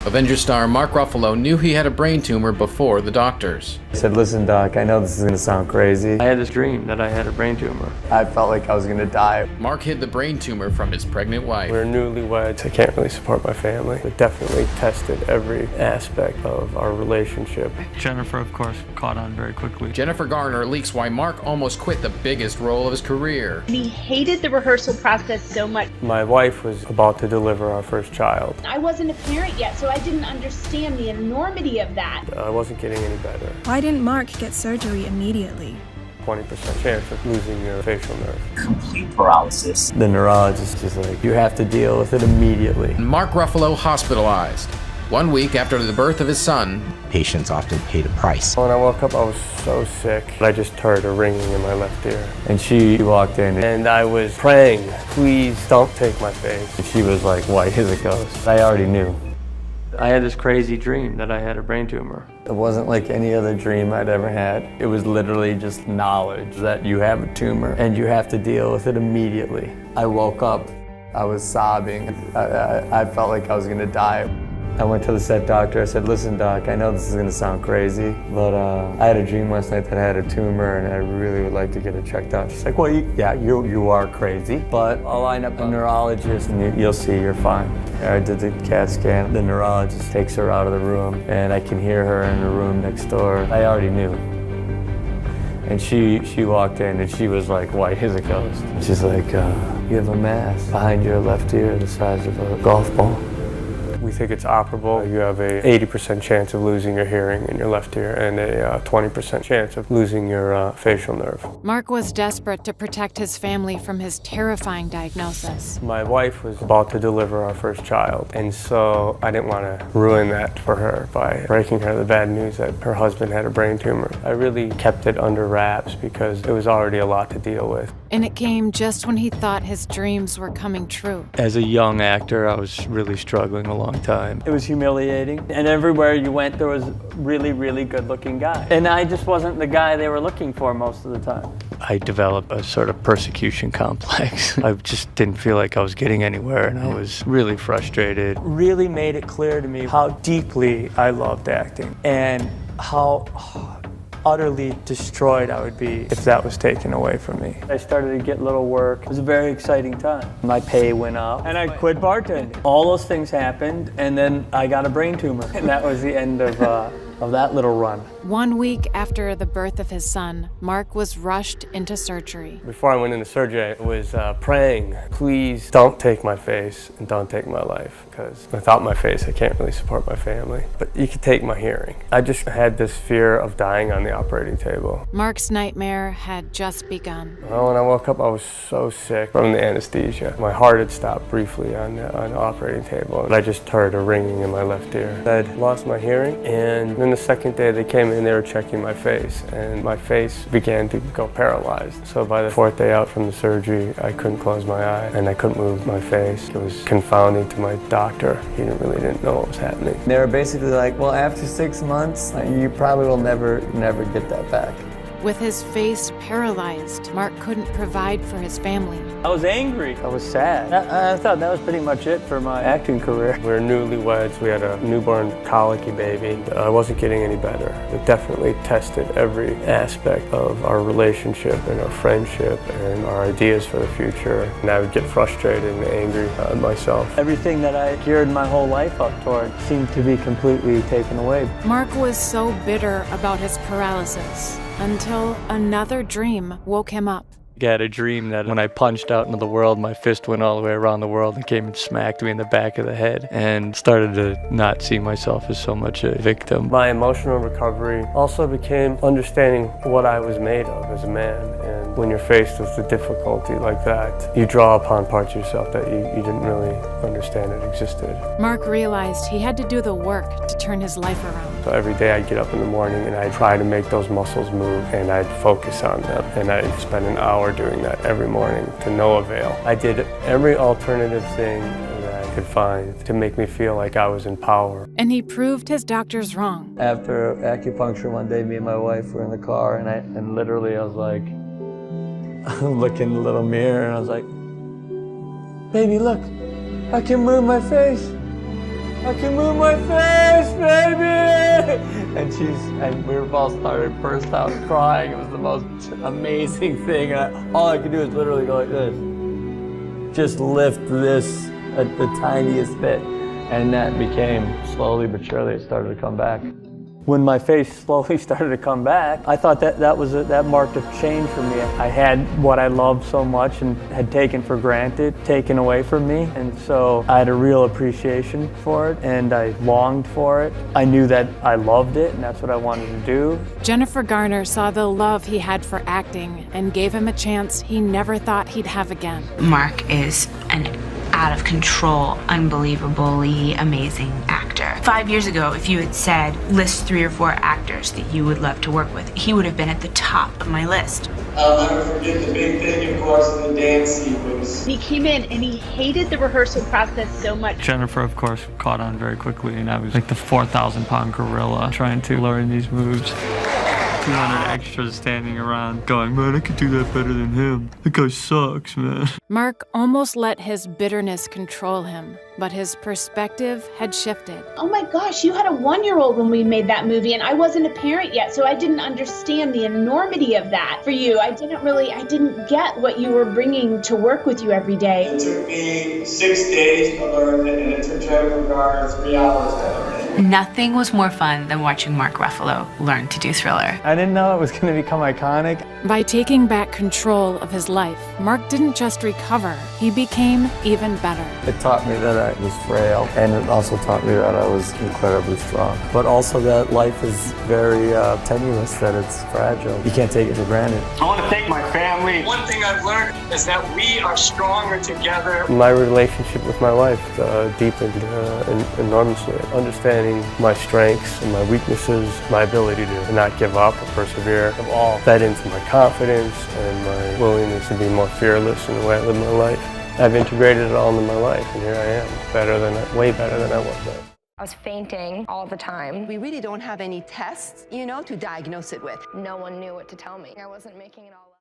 Avengers star Mark Ruffalo knew he had a brain tumor before the doctors. I said, listen, Doc, I know this is going to sound crazy. I had this dream that I had a brain tumor. I felt like I was going to die. Mark hid the brain tumor from his pregnant wife. We're newlyweds. I can't really support my family. It definitely tested every aspect of our relationship. Jennifer, of course, caught on very quickly. Jennifer Garner leaks why Mark almost quit the biggest role of his career. He hated the rehearsal process so much. My wife was about to deliver our first child. I wasn't a parent yet, so I didn't understand the enormity of that. I wasn't getting any better. Why didn't Mark get surgery immediately? 20% chance of losing your facial nerve. Complete paralysis. The neurologist is like, you have to deal with it immediately. Mark Ruffalo hospitalized. 1 week after the birth of his son, Patients often pay the price. When I woke up, I was so sick. I just heard a ringing in my left ear. And she walked in And I was praying, please don't take my face. and she was like white as a ghost. I already knew. I had this crazy dream that I had a brain tumor. It wasn't like any other dream I'd ever had. It was literally just knowledge that you have a tumor and you have to deal with it immediately. I woke up, I was sobbing. I felt like I was gonna die. I went to the set doctor. I said, listen, Doc, I know this is gonna sound crazy, but I had a dream last night that I had a tumor and I really would like to get it checked out. She's like, well, yeah, you are crazy, but I'll line up a neurologist and you'll see you're fine. I did the CAT scan. The neurologist takes her out of the room and I can hear her in the room next door. I already knew. And she walked in and she was like white as a ghost. She's like, you have a mass behind your left ear the size of a golf ball. We think it's operable. You have a 80% chance of losing your hearing in your left ear and a 20% chance of losing your facial nerve. Mark was desperate to protect his family from his terrifying diagnosis. My wife was about to deliver our first child, and so I didn't want to ruin that for her by breaking her the bad news that her husband had a brain tumor. I really kept it under wraps because it was already a lot to deal with. And it came just when he thought his dreams were coming true. As a young actor, I was really struggling a long time. It was humiliating, and everywhere you went there was really, really good-looking guy. And I just wasn't the guy they were looking for most of the time. I developed a sort of persecution complex. I just didn't feel like I was getting anywhere, and I was really frustrated. Really made it clear to me how deeply I loved acting and how utterly destroyed I would be if that was taken away from me. I started to get little work. It was a very exciting time. My pay went up, and I quit bartending. All those things happened, and then I got a brain tumor. And that was the end of that little run. 1 week after the birth of his son, Mark was rushed into surgery. Before I went into surgery, I was praying, please don't take my face and don't take my life, because without my face, I can't really support my family. But you could take my hearing. I just had this fear of dying on the operating table. Mark's nightmare had just begun. Well, when I woke up, I was so sick from the anesthesia. My heart had stopped briefly on the operating table, and I just heard a ringing in my left ear. I'd lost my hearing, and then the second day they came in, they were checking my face, and my face began to go paralyzed. So by the fourth day out from the surgery, I couldn't close my eye, and I couldn't move my face. It was confounding to my doctor. He really didn't know what was happening. They were basically like, well, after 6 months, you probably will never get that back. With his face paralyzed, Mark couldn't provide for his family. I was angry. I was sad. I thought that was pretty much it for my acting career. We were newlyweds. We had a newborn colicky baby. I wasn't getting any better. It definitely tested every aspect of our relationship and our friendship and our ideas for the future. And I would get frustrated and angry at myself. Everything that I geared my whole life up toward seemed to be completely taken away. Mark was so bitter about his paralysis until another dream woke him up. I had a dream that when I punched out into the world, my fist went all the way around the world and came and smacked me in the back of the head, and started to not see myself as so much a victim. My emotional recovery also became understanding what I was made of as a man, and when you're faced with a difficulty like that, you draw upon parts of yourself that you didn't really understand it existed. Mark realized he had to do the work to turn his life around. So every day I'd get up in the morning and I'd try to make those muscles move, and I'd focus on them, and I'd spend an hour doing that every morning to no avail. I did every alternative thing that I could find to make me feel like I was in power. And he proved his doctors wrong. After acupuncture one day, me and my wife were in the car, and literally I was like, I'm looking in the little mirror, and I was like, baby, look, I can move my face. I can move my face, baby! And we both started burst out crying. It was the most amazing thing. And all I could do is literally go like this. Just lift this at the tiniest bit. And that became, slowly but surely, it started to come back. When my face slowly started to come back, I thought that marked a change for me. I had what I loved so much and had taken for granted, taken away from me. And so I had a real appreciation for it and I longed for it. I knew that I loved it and that's what I wanted to do. Jennifer Garner saw the love he had for acting and gave him a chance he never thought he'd have again. Mark is an out of control, unbelievably amazing actor. 5 years ago, if you had said, list 3 or 4 actors that you would love to work with, he would have been at the top of my list. I'll never forget the big thing, of course, in the dance sequence. He came in and he hated the rehearsal process so much. Jennifer, of course, caught on very quickly, and I was like the 4,000-pound gorilla trying to learn these moves. 200 extras standing around going, man, I could do that better than him. That guy sucks, man. Mark almost let his bitterness control him, but his perspective had shifted. Oh my gosh, you had a 1-year-old when we made that movie and I wasn't a parent yet, so I didn't understand the enormity of that for you. I didn't get what you were bringing to work with you every day. It took me 6 days to learn it, and it took Jennifer Garner 3 hours to learn it. Nothing was more fun than watching Mark Ruffalo learn to do Thriller. I didn't know it was going to become iconic. By taking back control of his life, Mark didn't just recover, he became even better. It taught me that I was frail, and it also taught me that I was incredibly strong. But also that life is very tenuous, that it's fragile. You can't take it for granted. I want to thank my family. One thing I've learned is that we are stronger together. My relationship with my wife deepened enormously. Understanding my strengths and my weaknesses, my ability to not give up or persevere, have all fed into my confidence and my willingness to be more fearless in the way I live my life. I've integrated it all into my life, and here I am, way better than I was then. I was fainting all the time. We really don't have any tests, to diagnose it with. No one knew what to tell me. I wasn't making it all up.